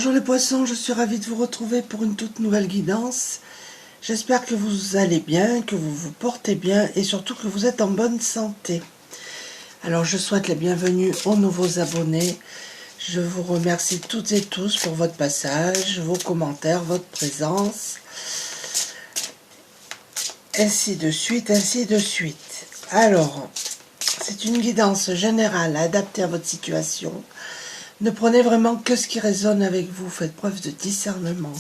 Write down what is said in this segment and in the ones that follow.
Bonjour les poissons, je suis ravie de vous retrouver pour une toute nouvelle guidance. J'espère que vous allez bien, que vous vous portez bien et surtout que vous êtes en bonne santé. Alors je souhaite la bienvenue aux nouveaux abonnés. Je vous remercie toutes et tous pour votre passage, vos commentaires, votre présence. Ainsi de suite, ainsi de suite. Alors, c'est une guidance générale adaptée à votre situation. Ne prenez vraiment que ce qui résonne avec vous, faites preuve de discernement.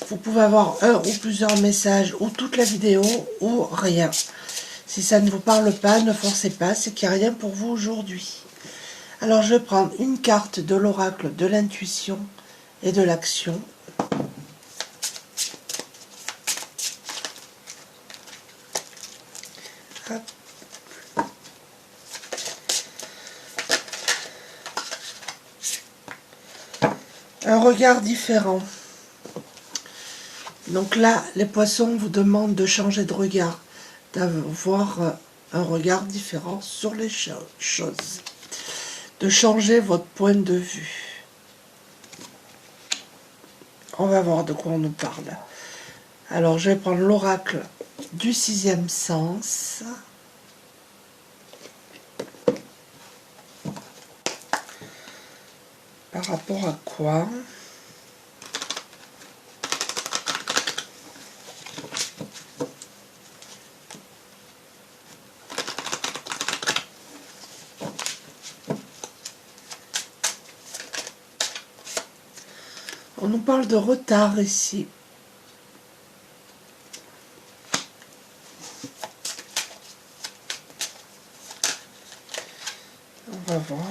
Vous pouvez avoir un ou plusieurs messages, ou toute la vidéo, ou rien. Si ça ne vous parle pas, ne forcez pas, c'est qu'il n'y a rien pour vous aujourd'hui. Alors je vais prendre une carte de l'oracle de l'intuition et de l'action. Un regard différent. Donc là, les poissons vous demandent de changer de regard, d'avoir un regard différent sur les choses, de changer votre point de vue. On va voir de quoi on nous parle. Alors, je vais prendre l'oracle du sixième sens. Par rapport à quoi ? On nous parle de retard ici. On va voir.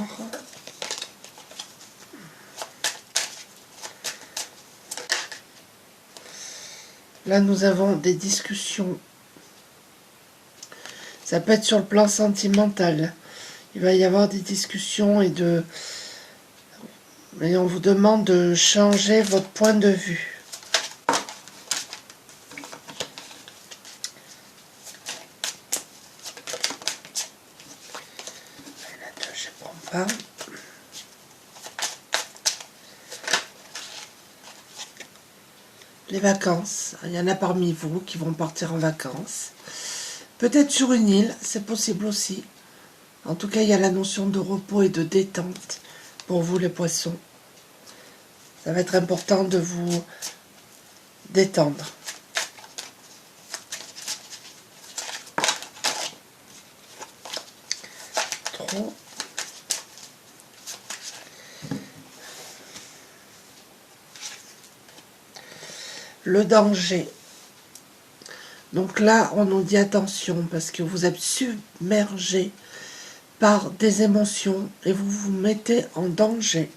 Là, nous avons des discussions. Ça peut être sur le plan sentimental. Il va y avoir des discussions et on vous demande de changer votre point de vue. Je ne prends pas. Les vacances. Il y en a parmi vous qui vont partir en vacances. Peut-être sur une île, c'est possible aussi. En tout cas, il y a la notion de repos et de détente pour vous les poissons. Ça va être important de vous détendre. Trop. Le danger. Donc là, on nous dit attention parce que vous êtes submergé par des émotions et vous vous mettez en danger.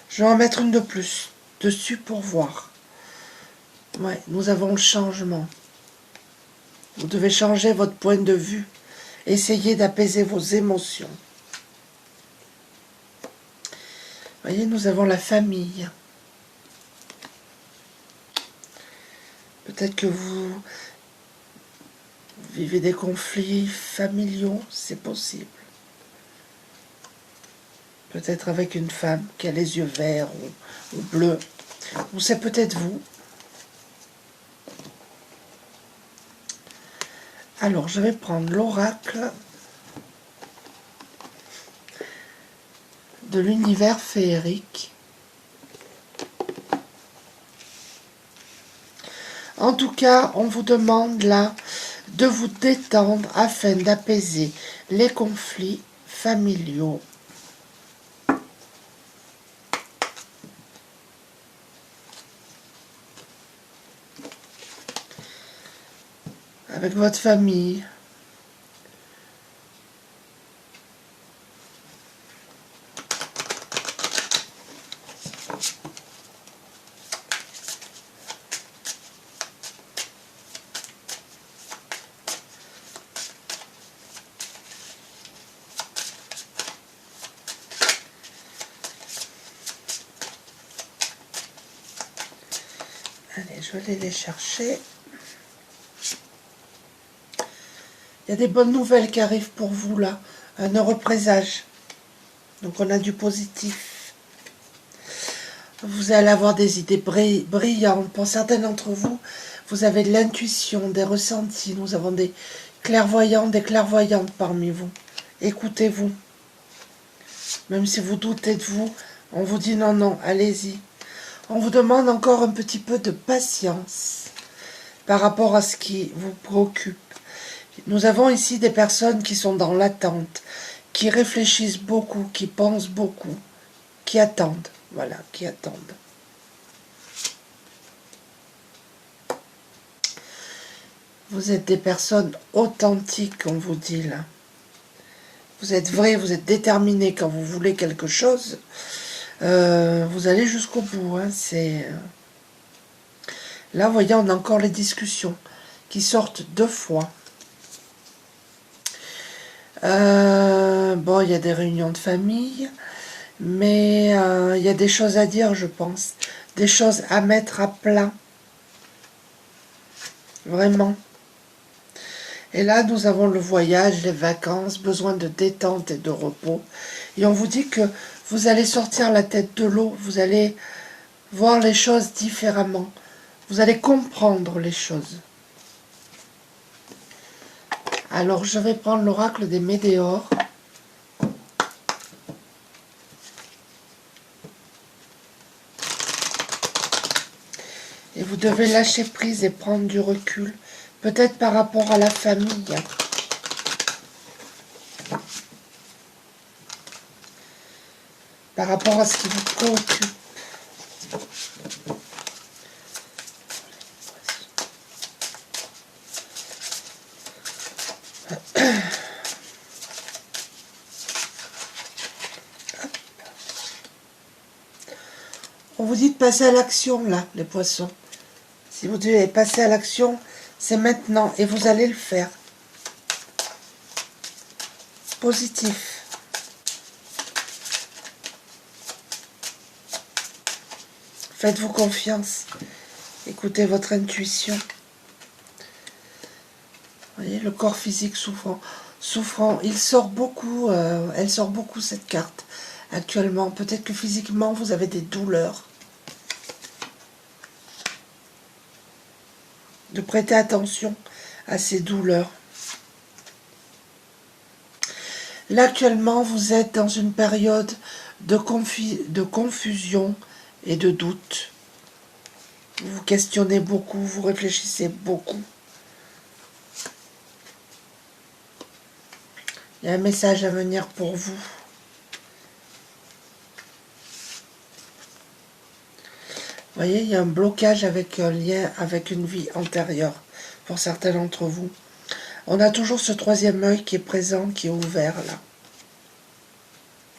Je vais en mettre une de plus dessus pour voir. Ouais, nous avons le changement. Vous devez changer votre point de vue. Essayez d'apaiser vos émotions. Vous voyez, nous avons la famille. Peut-être que vous vivez des conflits familiaux, c'est possible. Peut-être avec une femme qui a les yeux verts ou bleus. Ou c'est peut-être vous. Alors, je vais prendre l'oracle de l'univers féerique. En tout cas, on vous demande là de vous détendre afin d'apaiser les conflits familiaux. Avec votre famille. Allez, je vais aller les chercher. Il y a des bonnes nouvelles qui arrivent pour vous là. Un heureux présage. Donc on a du positif. Vous allez avoir des idées brillantes. Pour certains d'entre vous, vous avez de l'intuition, des ressentis. Nous avons des clairvoyants, des clairvoyantes parmi vous. Écoutez-vous. Même si vous doutez de vous, on vous dit non, non, allez-y. On vous demande encore un petit peu de patience par rapport à ce qui vous préoccupe. Nous avons ici des personnes qui sont dans l'attente, qui réfléchissent beaucoup, qui pensent beaucoup, qui attendent. Voilà, qui attendent. Vous êtes des personnes authentiques, on vous dit là. Vous êtes vrai, vous êtes déterminé quand vous voulez quelque chose. Vous allez jusqu'au bout. Hein, là, vous voyez, on a encore les discussions qui sortent 2 fois. Bon, il y a des réunions de famille, mais il y a des choses à dire, je pense. Des choses à mettre à plat. Vraiment. Et là, nous avons le voyage, les vacances, besoin de détente et de repos. Et on vous dit que vous allez sortir la tête de l'eau, vous allez voir les choses différemment. Vous allez comprendre les choses. Alors, je vais prendre l'oracle des météores. Et vous devez lâcher prise et prendre du recul. Peut-être par rapport à la famille. Par rapport à ce qui vous préoccupe. On vous dit de passer à l'action, là, les poissons. Si vous devez passer à l'action, c'est maintenant. Et vous allez le faire. Positif. Faites-vous confiance. Écoutez votre intuition. Vous voyez, le corps physique souffrant. Il sort beaucoup, elle sort beaucoup cette carte actuellement. Peut-être que physiquement, vous avez des douleurs. De prêter attention à ces douleurs. Là, actuellement, vous êtes dans une période de confusion et de doute. Vous vous questionnez beaucoup, vous réfléchissez beaucoup. Il y a un message à venir pour vous. Vous voyez, il y a un blocage avec un lien avec une vie antérieure, pour certains d'entre vous. On a toujours ce 3e œil qui est présent, qui est ouvert là.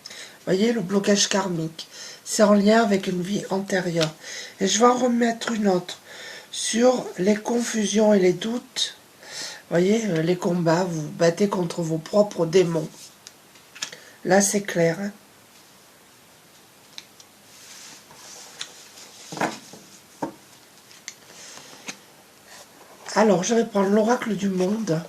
Vous voyez, le blocage karmique, c'est en lien avec une vie antérieure. Et je vais en remettre une autre sur les confusions et les doutes. Vous voyez, les combats, vous vous battez contre vos propres démons. Là, c'est clair. Hein. Alors, je vais prendre l'oracle du monde.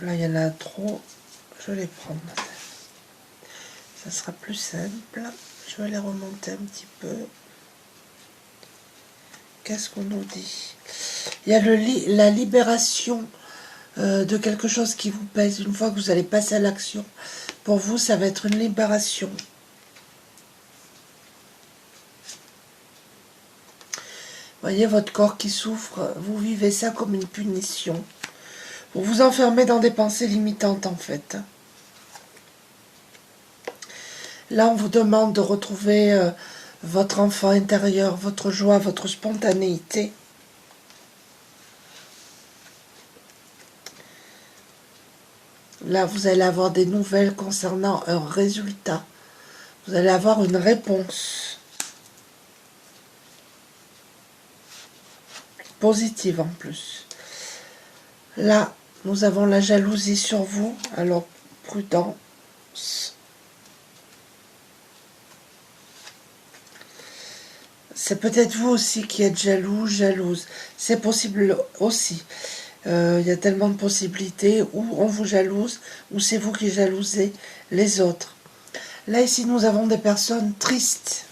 Là, il y en a trop. Je vais les prendre. Ça sera plus simple. Je vais les remonter un petit peu. Qu'est-ce qu'on nous dit? Il y a la libération de quelque chose qui vous pèse. Une fois que vous allez passer à l'action, pour vous, ça va être une libération. Voyez votre corps qui souffre. Vous vivez ça comme une punition. Vous vous enfermez dans des pensées limitantes, en fait. Là, on vous demande de retrouver votre enfant intérieur, votre joie, votre spontanéité. Là, vous allez avoir des nouvelles concernant un résultat. Vous allez avoir une réponse. positive en plus. Là, nous avons la jalousie sur vous, alors prudence. C'est peut-être vous aussi qui êtes jaloux, jalouse. C'est possible aussi. Il y a tellement de possibilités, où on vous jalouse, ou c'est vous qui jalousez les autres. Là, ici, nous avons des personnes tristes,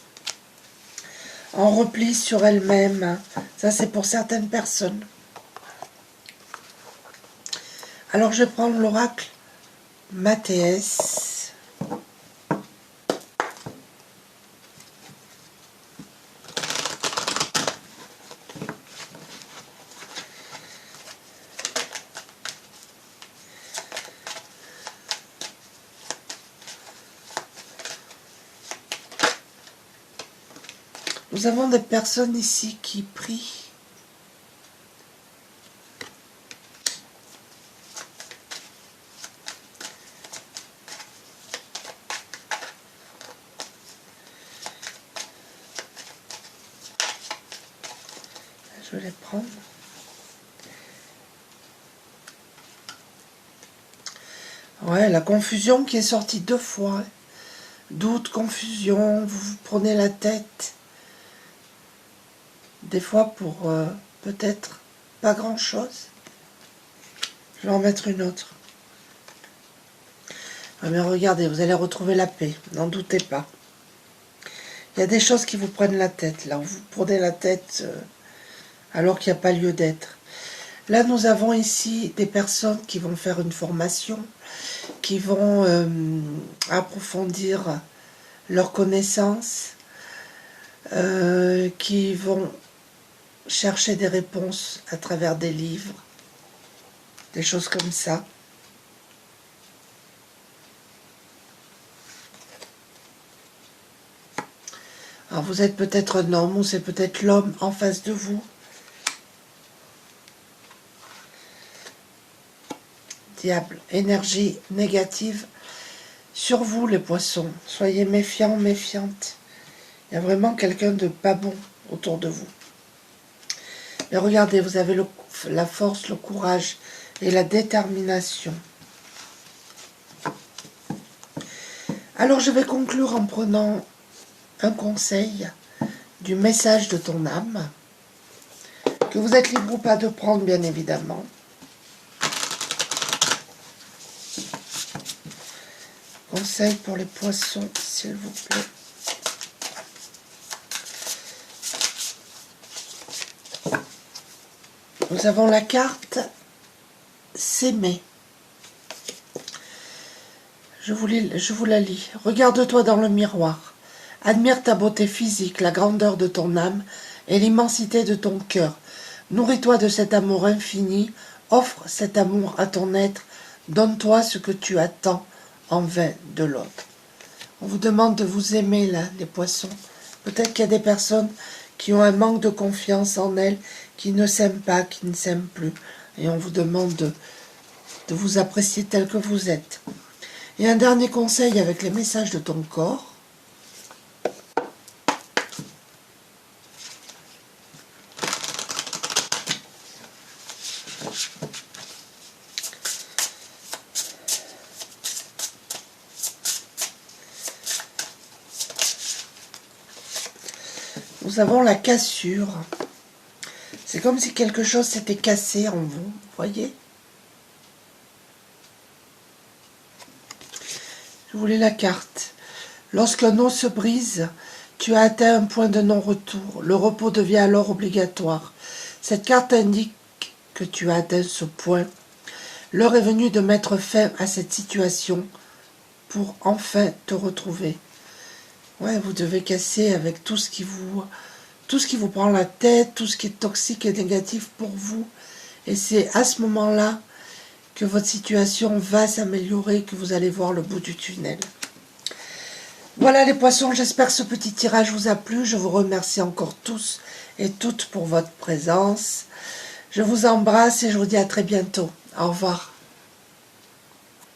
en repli sur elles-mêmes. Ça, c'est pour certaines personnes. Alors, je vais prendre l'oracle Mathéès. Nous avons des personnes ici qui prient. Je vais les prendre. Ouais, la confusion qui est sortie 2 fois. Doute, confusion, vous vous prenez la tête. Des fois pour peut-être pas grand-chose. Je vais en mettre une autre. Ah, mais regardez, vous allez retrouver la paix, n'en doutez pas. Il y a des choses qui vous prennent la tête, là. Vous prenez la tête alors qu'il n'y a pas lieu d'être. Là, nous avons ici des personnes qui vont faire une formation, qui vont approfondir leurs connaissances, qui vont chercher des réponses à travers des livres, des choses comme ça. Alors vous êtes peut-être un homme ou c'est peut-être l'homme en face de vous. Diable, énergie négative sur vous les poissons. Soyez méfiants, méfiantes. Il y a vraiment quelqu'un de pas bon autour de vous. Mais regardez, vous avez la force, le courage et la détermination. Alors je vais conclure en prenant un conseil du message de ton âme, que vous êtes libre ou pas de prendre, bien évidemment. Conseil pour les poissons, s'il vous plaît. Nous avons la carte s'aimer. Je vous la lis. Regarde-toi dans le miroir. Admire ta beauté physique, la grandeur de ton âme et l'immensité de ton cœur. Nourris-toi de cet amour infini. Offre cet amour à ton être. Donne-toi ce que tu attends en vain de l'autre. On vous demande de vous aimer, là, les poissons. Peut-être qu'il y a des personnes qui ont un manque de confiance en elles, qui ne s'aiment pas, qui ne s'aiment plus. Et on vous demande de vous apprécier tel que vous êtes. Et un dernier conseil avec les messages de ton corps. Nous avons la cassure. C'est comme si quelque chose s'était cassé en vous, voyez? Je voulais la carte. Lorsqu'un os se brise, tu as atteint un point de non-retour. Le repos devient alors obligatoire. Cette carte indique que tu as atteint ce point. L'heure est venue de mettre fin à cette situation pour enfin te retrouver. Ouais, vous devez casser avec tout ce qui vous prend la tête, tout ce qui est toxique et négatif pour vous. Et c'est à ce moment-là que votre situation va s'améliorer, que vous allez voir le bout du tunnel. Voilà les poissons, j'espère que ce petit tirage vous a plu. Je vous remercie encore tous et toutes pour votre présence. Je vous embrasse et je vous dis à très bientôt. Au revoir.